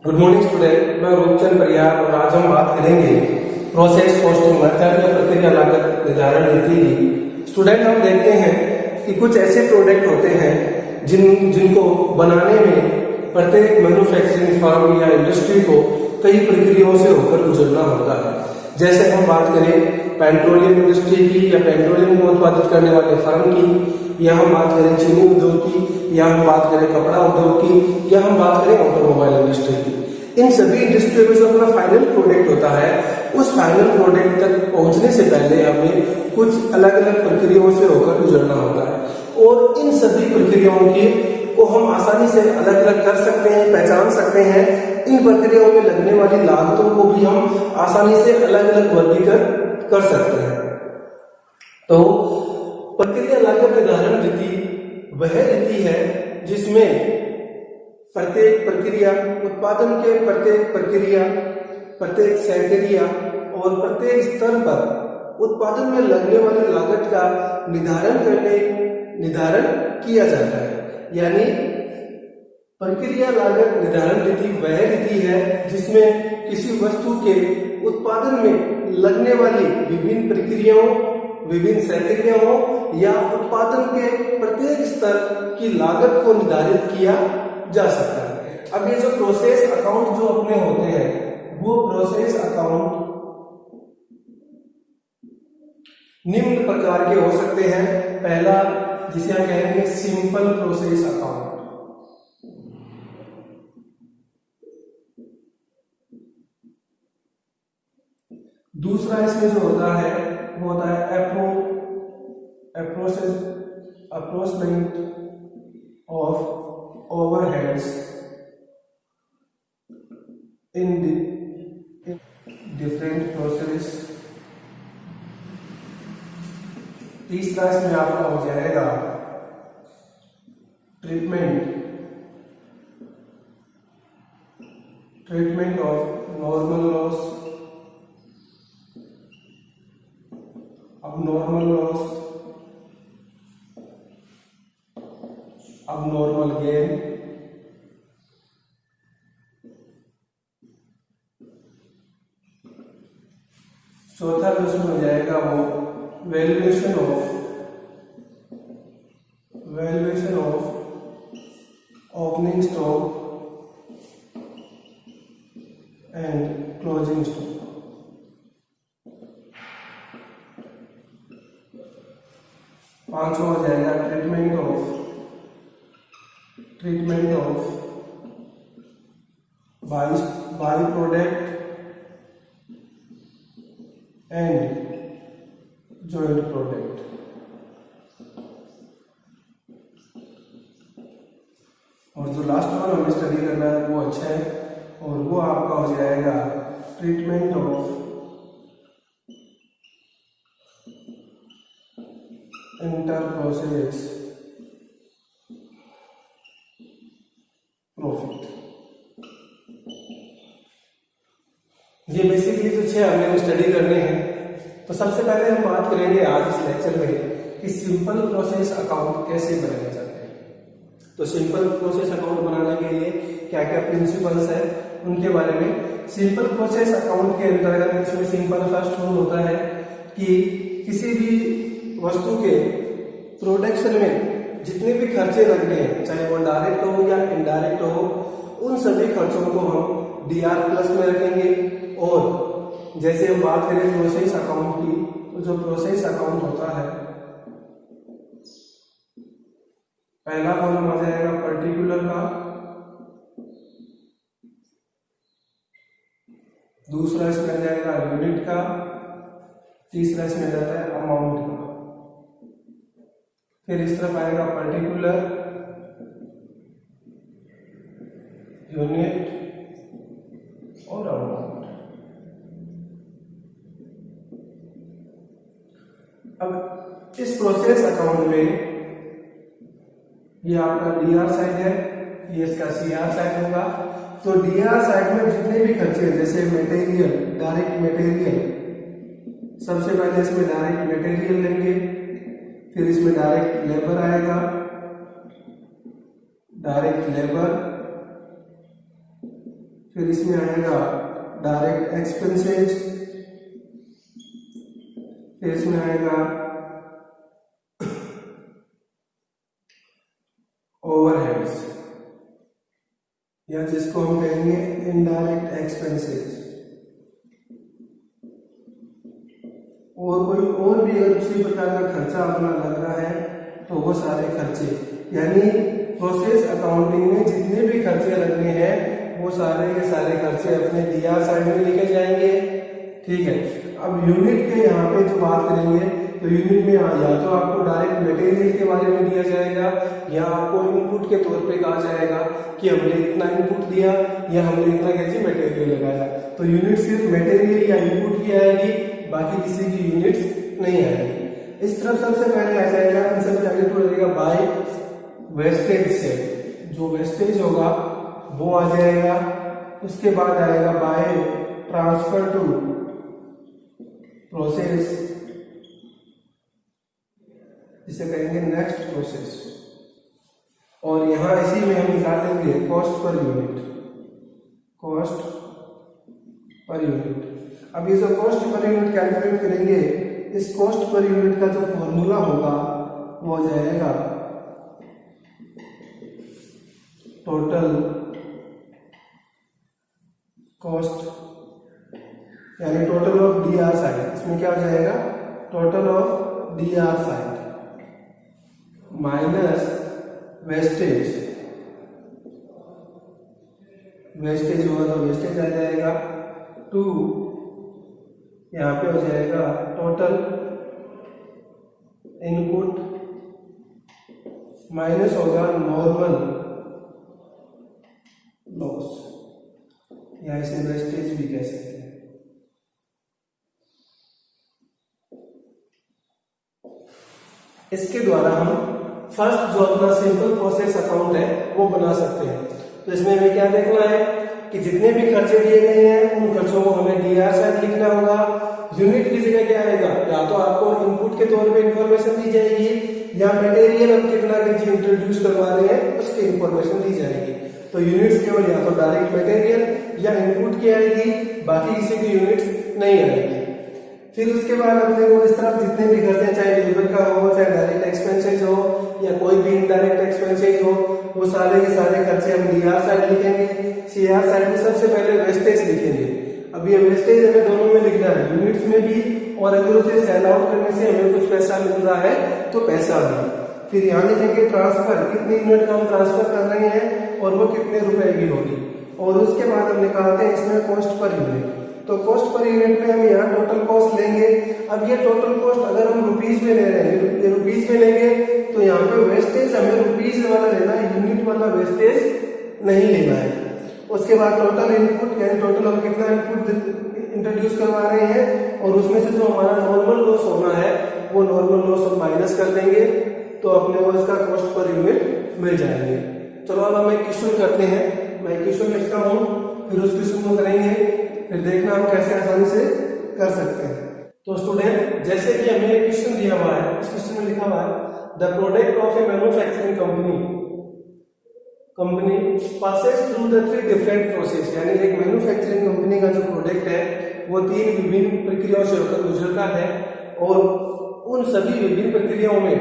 Good morning student, मैं रूपचंद परिहार और आज हम बात करेंगे प्रोसेस कॉस्टिंग मेथड या प्रक्रिया लागत निर्धारण नीति की। स्टूडेंट, हम देखते हैं कि कुछ ऐसे प्रोडक्ट होते हैं जिनको बनाने में प्रत्येक मैन्युफैक्चरिंग फर्म या इंडस्ट्री को कई प्रक्रियाओं से होकर गुजरना होता है। जैसे हम बात करें पेट्रोलियम इंडस्ट्री की या पेट्रोलियम को उत्पादित करने वाले फर्म की, या हम बात करें चीनी उद्योग की, या हम बात करें कपड़ा उद्योग की, या हम बात करें ऑटोमोबाइल इंडस्ट्री की। इन सभी इंडस्ट्री में जो अपना फाइनल प्रोडक्ट होता है, उस फाइनल प्रोडक्ट तक पहुंचने से पहले हमें कुछ अलग अलग प्रक्रियाओं से होकर गुजरना होता है और इन सभी प्रक्रियाओं को हम आसानी से अलग अलग कर सकते हैं, पहचान सकते हैं। इन प्रक्रियाओं में लगने वाली लागतों को भी हम आसानी से अलग अलग वर्गीकृत कर सकते हैं। तो प्रक्रिया लागत निर्धारण रीति वह रीति है जिसमें प्रत्येक प्रक्रिया, उत्पादन के प्रत्येक प्रक्रिया, प्रत्येक सहक्रिया और प्रत्येक स्तर पर उत्पादन में लगने वाली लागत का निर्धारण किया जाता है। यानी प्रक्रिया लागत निर्धारण रीति वह रीति है जिसमें किसी वस्तु के उत्पादन में लगने वाली विभिन्न प्रक्रियाओं, विभिन्न सहक्रियाओं या उत्पादन के प्रत्येक स्तर की लागत को निर्धारित किया जा सकता है। अब ये जो प्रोसेस अकाउंट जो अपने होते हैं, वो प्रोसेस अकाउंट निम्न प्रकार के हो सकते हैं। पहला, जिसे हम कहेंगे सिंपल प्रोसेस अकाउंट। दूसरा इसमें जो होता है वो होता है approachment of overheads in different process। तीसरा इसमें आपका हो जाएगा treatment of normal loss, abnormal loss, abnormal gain। चौथा जो उसमें हो जाएगा वो valuation of opening stock and closing stock. पांचवा हो जाएगा treatment of by product and joint product. और जो लास्ट वन हमें स्टडी करना है वो अच्छा है, और वो आपका हो जाएगा treatment of inter process profit. ये बेसिकली जो 6 हमें स्टडी करने हैं। तो सबसे पहले हम बात करेंगे आज इस लेक्चर में कि सिंपल प्रोसेस अकाउंट कैसे बनाए जाते हैं। तो सिंपल प्रोसेस अकाउंट बनाने के लिए क्या क्या प्रिंसिपल्स है उनके बारे में। सिंपल प्रोसेस अकाउंट के अंतर्गत इसमें सिंपल फर्स्ट रूल होता है कि किसी भी वस्तु के प्रोडक्शन में जितने भी खर्चे लगते हैं, चाहे वो डायरेक्ट हो या इनडायरेक्ट हो, उन सभी खर्चों को हम DR प्लस में रखेंगे। और जैसे हम बात करें प्रोसेस अकाउंट की, तो जो प्रोसेस अकाउंट होता है, पहला कॉलम आ जाएगा पर्टिकुलर का, दूसरा इसमें आ जाएगा यूनिट का, तीसरा इसमें जाता है अमाउंट का। फिर इस तरफ आएगा पर्टिकुलर, यूनिट और अमाउंट। अब इस प्रोसेस अकाउंट में ये आपका DR साइड है, ये इसका CR साइड होगा। तो DR साइड में जितने भी खर्चे हैं, जैसे मटेरियल, डायरेक्ट मटेरियल, सबसे पहले इसमें डायरेक्ट मटेरियल लेंगे, फिर इसमें डायरेक्ट लेबर आएगा, डायरेक्ट लेबर, फिर इसमें आएगा डायरेक्ट एक्सपेंसेस, फिर इसमें आएगा ओवरहेड्स या जिसको हम कहेंगे इनडायरेक्ट एक्सपेंसेस। और कोई और भी अगर किसी प्रकार का खर्चा अपना लग रहा है तो वो सारे खर्चे, यानी प्रोसेस अकाउंटिंग में जितने भी खर्चे लगने हैं वो सारे के सारे खर्चे अपने डीआर साइड में लिखे जाएंगे। ठीक है, अब यूनिट के यहाँ पे जो बात करेंगे तो यूनिट में या तो आपको डायरेक्ट मटेरियल के बारे में दिया जाएगा या आपको इनपुट के तौर पे कहा जाएगा कि हमने इतना इनपुट दिया या हमने इतना कैसे मटेरियल लगाया। तो यूनिट सिर्फ मटेरियल या इनपुट की आएगी, बाकी किसी की यूनिट्स नहीं आएगी। इस तरफ सबसे पहले आ जाएगा, इन सबसे आगे तो लगेगा बाय वेस्टेज से, जो वेस्टेज होगा वो आ जाएगा। उसके बाद आएगा बाय ट्रांसफर टू प्रोसेस, जिसे कहेंगे नेक्स्ट प्रोसेस। और यहां इसी में हम निकाल लेंगे cost per unit, cost per unit. अब ये जो कॉस्ट पर यूनिट कैलकुलेट करेंगे, इस कॉस्ट पर यूनिट का जो फॉर्मूला होगा वो हो जाएगा टोटल कॉस्ट, यानी total of D R side. इसमें क्या हो जाएगा, total of D R side minus wastage, wastage होगा तो वेस्टेज आ जाएगा टू, यहां पे हो जाएगा टोटल इनपुट माइनस होगा नॉर्मल लॉस, या इसे वेस्टेज भी कह सकते हैं। इसके द्वारा हम फर्स्ट जो अपना सिंपल प्रोसेस अकाउंट है वो बना सकते हैं। तो इसमें हमें क्या देखना है कि जितने भी खर्चे दिए गए हैं उन खर्चों को हमें डीआर साइड लिखना होगा। यूनिट की जगह क्या आएगा, या तो आपको इनपुट के तौर पे इंफॉर्मेशन दी जाएगी या मटेरियल हम कितना केजी इंट्रोड्यूस करवा रहे हैं उसकी इंफॉर्मेशन दी जाएगी। तो यूनिट्स केवल या तो डायरेक्ट मटेरियल या इनपुट की आएगी, बाकी किसी की यूनिट्स नहीं आएगी। फिर उसके बाद अपने को इस तरफ जितने भी खर्चे, चाहे लेबर का हो, चाहे डायरेक्ट एक्सपेंसेस हो या कोई भी इनडायरेक्ट एक्सपेंसेस हो, वो सारे के सारे खर्चे हम डीआर साइड लिखेंगे। सीआर साइड में सबसे पहले वेस्टेज लिखेंगे। अब ये वेस्टेज हमें दोनों में लिखना है, यूनिट्स में भी, और अगर उसे सेल आउट करने से हमें कुछ पैसा मिल रहा है तो पैसा भी। फिर यहाँ लिखेंगे ट्रांसफर, कितनी यूनिट का हम ट्रांसफर कर रहे हैं और वो कितने रुपए की होगी। और उसके बाद हम निकालते हैं इसमें कॉस्ट पर यूनिट। तो कॉस्ट पर यूनिट में हम यहाँ टोटल कॉस्ट लेंगे। अब ये टोटल कॉस्ट अगर हम रुपीज में ले रहे हैं, ये रुपीज में लेंगे तो यहाँ पे वेस्टेज हमें रुपीज वाला लेना है, यूनिट वाला वेस्टेज नहीं लेना है। उसके बाद टोटल इनपुट, यानी टोटल हम कितना इनपुट इंट्रोड्यूस करवा रहे हैं और उसमें से जो हमारा नॉर्मल लॉस होना है वो नॉर्मल लॉस हम माइनस कर देंगे, तो अपने को इसका कॉस्ट पर यूनिट मिल जाएंगे। चलो अब हम एक क्वेश्चन करते हैं। मैं क्वेश्चन लिखता हूँ, फिर उस क्वेश्चन को करेंगे, फिर देखना हम कैसे आसानी से कर सकते हैं। तो स्टूडेंट, जैसे कि हमें एक क्वेश्चन दिया हुआ है, इस क्वेश्चन में लिखा हुआ है the product of A manufacturing company passes through the 3 different process, यानी एक मैन्युफैक्चरिंग कंपनी का जो प्रोडक्ट है वो 3 विभिन्न प्रक्रियाओं से होकर गुजरता है, और उन सभी विभिन्न प्रक्रियाओं में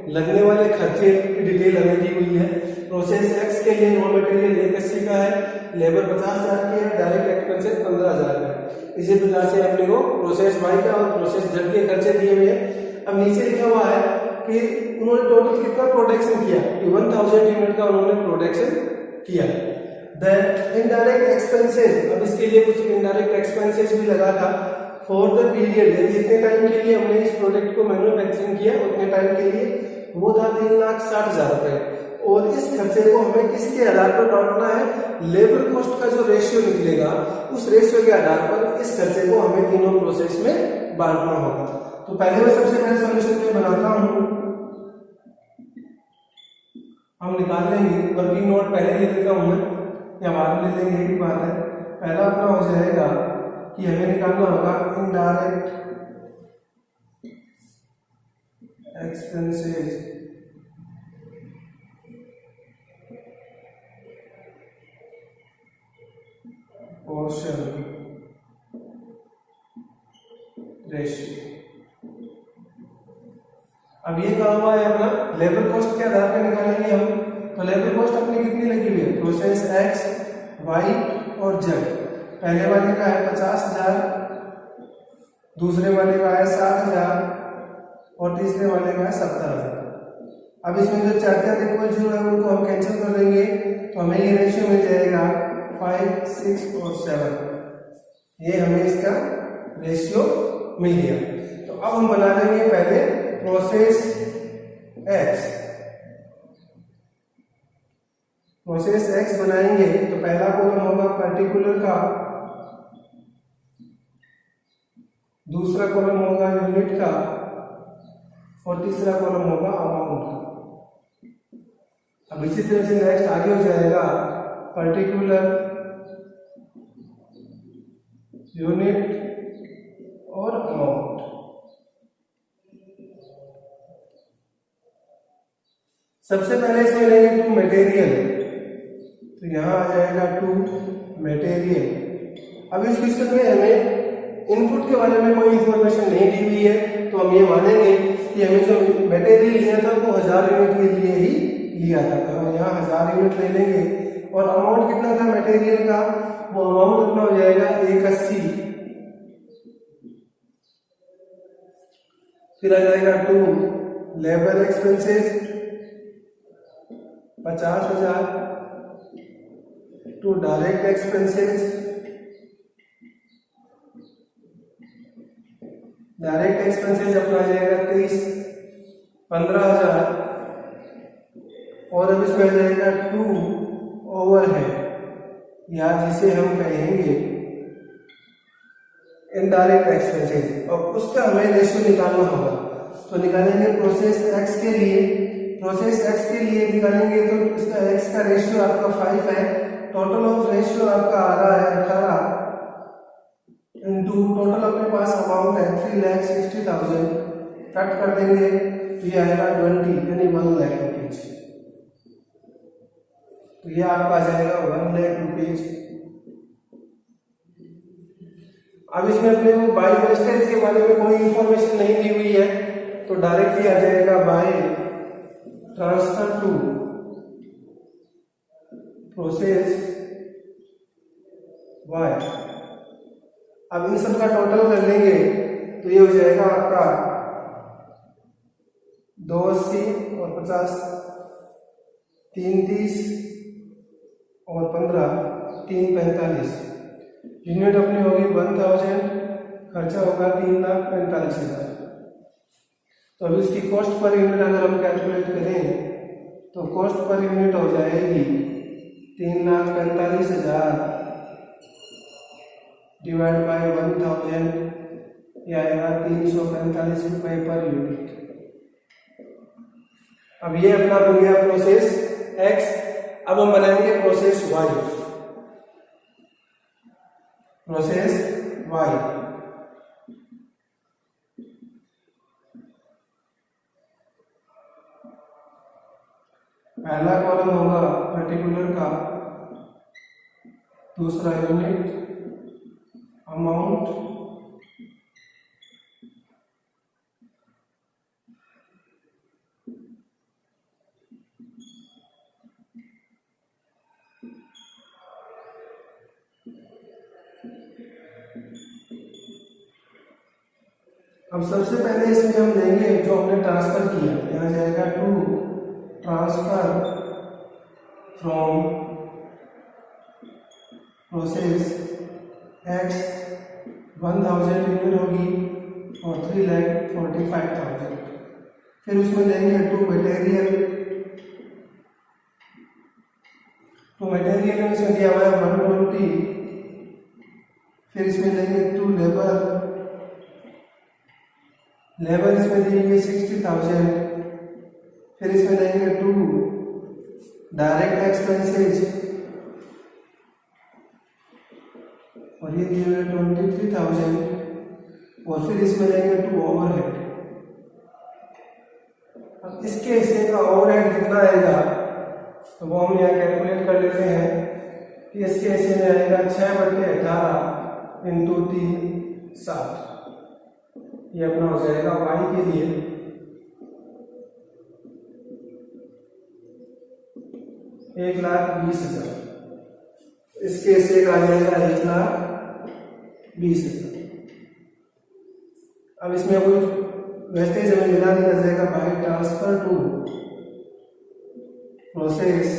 लगने वाले खर्चे की डिटेल हमें दी हुई है। प्रोसेस एक्स के लिए रॉ मटेरियल 180 का है, लेबर 50,000 की है, डायरेक्ट एक्सपेंसेस 15,000 का है। इसी प्रकार से अपने को प्रोसेस वाई का और प्रोसेस जेड के खर्चे दिए हुए हैं। अब नीचे लिखा हुआ है कि उन्होंने टोटल कितना प्रोडक्शन किया, 1000 यूनिट का उन्होंने प्रोडक्शन किया। देन इनडायरेक्ट एक्सपेंसेस, अब इसके लिए कुछ इनडायरेक्ट एक्सपेंसेस भी लगा था फॉर द पीरियड, जितने टाइम के लिए हमने इस प्रोडक्ट को मैन्युफैक्चरिंग किया उतने टाइम के लिए, वो था 3,60,000 रुपए। और इस खर्चे को हमें किसके आधार पर बांटना है, लेबर कॉस्ट का जो रेशियो निकलेगा उस रेशियो के आधार पर इस खर्चे को हमें तीनों प्रोसेस में बांटना होगा। तो पहले मैं सबसे पहले सॉल्यूशन में बनाता हूं, हम निकाल लेंगे। वर्किंग नोट पहले ले लेता हूं मैं, या बाद में ले लेंगे, एक बात है। पहला अपना हो जाएगा कि हमें निकालना होगा इनडायरेक्ट एक्सपेंसेस पोर्शन रेशियो। अब ये कहा हुआ है अपना लेबर कॉस्ट के आधार पर निकालेंगे हम। तो लेबर कॉस्ट अपनी कितनी लगी हुई है, प्रोसेस एक्स, वाई और जेड। पहले वाले का है 50,000, दूसरे वाले का है 60,000 और तीसरे वाले का है 70,000। अब इसमें जो चार इक्वल जीरो है उनको हम कैंसिल कर देंगे, तो हमें ये रेशियो मिल जाएगा 5, 6 और 7। ये हमें इसका रेशियो मिल गया। तो अब हम बना लेंगे पहले प्रोसेस एक्स। प्रोसेस एक्स बनाएंगे तो पहला कॉलम होगा पर्टिकुलर का, दूसरा कॉलम होगा यूनिट का और तीसरा कॉलम होगा अमाउंट का। अब इसी तरह से नेक्स्ट आगे हो जाएगा पर्टिकुलर, यूनिट और अमाउंट। सबसे पहले इसमें लेंगे टू मटेरियल, तो यहां आ जाएगा टू मटेरियल। अब इस क्वेश्चन में हमें इनपुट के बारे में कोई इंफॉर्मेशन नहीं दी हुई है, तो हम ये मानेंगे कि हमें जो मटेरियल लिया था वो 1000 यूनिट के लिए ही लिया था, तो हम यहाँ 1000 यूनिट ले लेंगे। और अमाउंट कितना था मटेरियल का, वो अमाउंट कितना हो जाएगा 180। फिर आ जाएगा to labour expenses 50,000, to direct expenses, direct expenses अपना आ जाएगा 15,000। और अब इसमें आ जाएगा टू ओवरहेड, या जिसे हम कहेंगे इनडायरेक्ट एक्सपेंसेस, और उसका हमें रेशियो निकालना होगा। तो निकालेंगे प्रोसेस एक्स के लिए, प्रोसेस एक्स के लिए निकालेंगे तो इसका एक्स का रेशियो आपका 5 है, टोटल ऑफ रेशियो आपका आ रहा है 18 इंटू टोटल अपने पास अमाउंट है 3,60,000, कट कर देंगे तो ये आएगा 20 यानी 1 लाख रुपीज। तो ये आपका आ जाएगा 1 लाख रुपीज। अब इसमें अपने को बाय वेस्टेज के बारे में कोई इंफॉर्मेशन नहीं दी हुई है, तो डायरेक्टली आ जाएगा by transfer to process Y. अब इन सब का टोटल कर लेंगे तो ये हो जाएगा आपका 280 और 50, 330 और 15, 345। यूनिट अपनी होगी 1000, खर्चा होगा 3,45,000। तो अब इसकी कॉस्ट पर यूनिट अगर हम कैलकुलेट करें तो कॉस्ट पर यूनिट हो जाएगी 3,45,000 डिवाइड बाय 1000, यह आएगा 345 रुपए पर यूनिट। अब ये अपना बन गया प्रोसेस एक्स। अब हम बनाएंगे प्रोसेस वाई। प्रोसेस वाई, पहला कॉलम होगा पर्टिकुलर का, दूसरा यूनिट, अमाउंट, अब सबसे पहले इसमें हम लेंगे जो हमने ट्रांसफर किया, यहाँ जाएगा to transfer from process X 1000 unit होगी और 3,45,000। फिर उसमें लेंगे टू मटेरियल, तो मटेरियल में इसमें दिया हुआ है 120। फिर इसमें लेंगे टू लेबर, लेबर इसमें देंगे 60,000। फिर इसमें देंगे टू डायरेक्ट एक्सपेंसेस और ये दिए हुए 23,000। और फिर इसमें देंगे टू ओवरहेड। अब इसके हिस्से का ओवरहेड कितना आएगा तो वो हम यहाँ कैलकुलेट कर लेते हैं। कि इसके ऐसे में आएगा 6/18 इंटू 3 7। ये अपना हो जाएगा y के लिए 1,20,000। इसके से आ जाएगा 1,20,000। अब इसमें कोई वेस्टेज हमें मिला नहीं कर जाएगा by transfer to process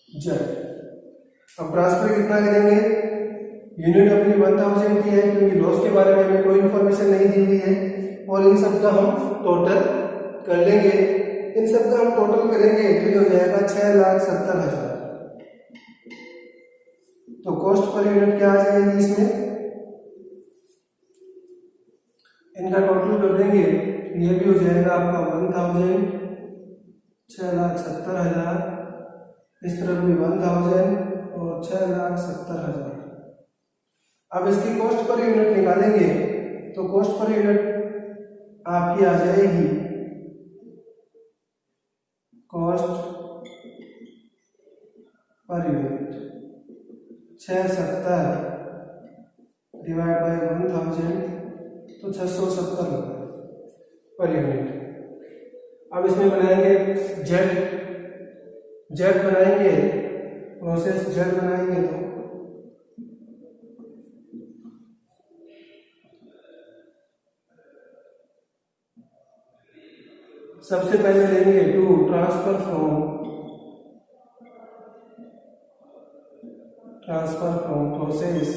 Z. अब ट्रांसफर कितना करेंगे, यूनिट अपनी 1000 की है क्योंकि लॉस के बारे में हमें कोई इंफॉर्मेशन नहीं दी हुई है, और इन सब का हम टोटल कर लेंगे। इन सब का हम टोटल करेंगे तो ये हो जाएगा 6,70,000। तो कॉस्ट पर यूनिट क्या आ जाएगी इसमें, इनका टोटल कर देंगे, ये भी हो जाएगा आपका 1000, 6,70,000, इस तरफ भी 1000 और 6,70,000। अब इसकी कॉस्ट पर यूनिट निकालेंगे तो कॉस्ट पर यूनिट आपकी आ जाएगी, cost per unit 670 divide by 1000 तो 670 रुपये पर यूनिट। अब इसमें बनाएंगे जेड बनाएंगे, प्रोसेस जेड बनाएंगे तो सबसे पहले लेंगे to transfer from process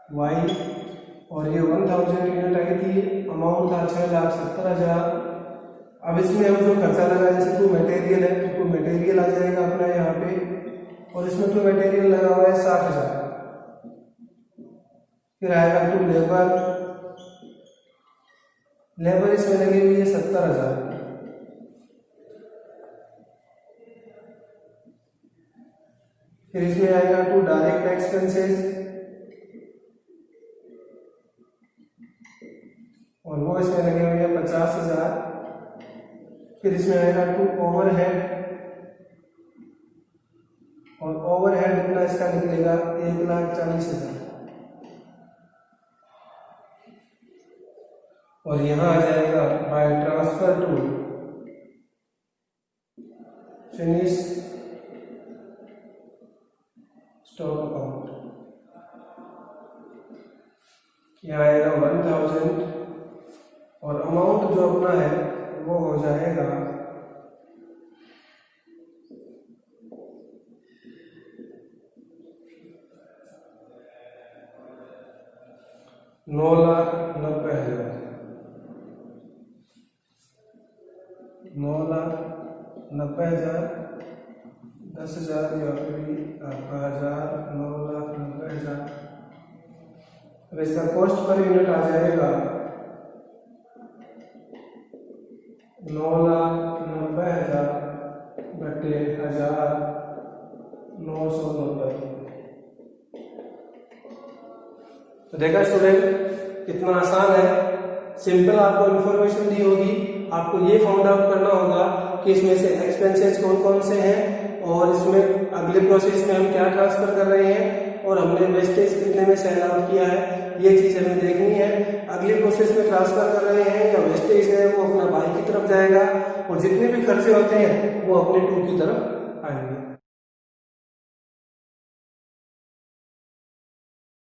Y, और ये 1000 यूनिट आई थी, अमाउंट था 6,70,000। अब इसमें हम जो खर्चा लगा, जैसे टू मटेरियल है तो टू मटेरियल आ जाएगा अपना यहाँ पे, और इसमें टू मटेरियल लगा हुआ है 60,000। फिर आएगा टू लेबर इसमें लगी हुई है 70,000। फिर इसमें आएगा टू डायरेक्ट एक्सपेंसेस, और वो इसमें लगे हुए हैं 50,000। फिर इसमें आएगा टू ओवरहेड, और ओवरहेड इतना इसका निकलेगा 1,40,000। और यहां आ जाएगा by transfer to finish stock account, यहाँ आएगा 1000, और अमाउंट जो अपना है वो हो जाएगा 9,90,000। 9,90,000, 10,000 या फिर आपका 1,000, 9,90,000। अब इसका कॉस्ट पर यूनिट आ जाएगा 9,90,000 बटे 1,000, 990। तो देखा स्टूडेंट कितना आसान है, सिंपल आपको इन्फॉर्मेशन दी होगी, आपको ये फाउंड आउट करना होगा कि इसमें से एक्सपेंसेस कौन कौन से हैं, और इसमें अगले प्रोसेस में हम क्या ट्रांसफर कर रहे हैं, और हमने वेस्टेज कितने में सेल आउट किया है, ये चीज हमें देखनी है। अगले प्रोसेस में ट्रांसफर कर रहे हैं या वेस्टेज है वो अपना बाई की तरफ जाएगा, और जितने भी खर्चे होते हैं वो अपने टू की तरफ आएंगे।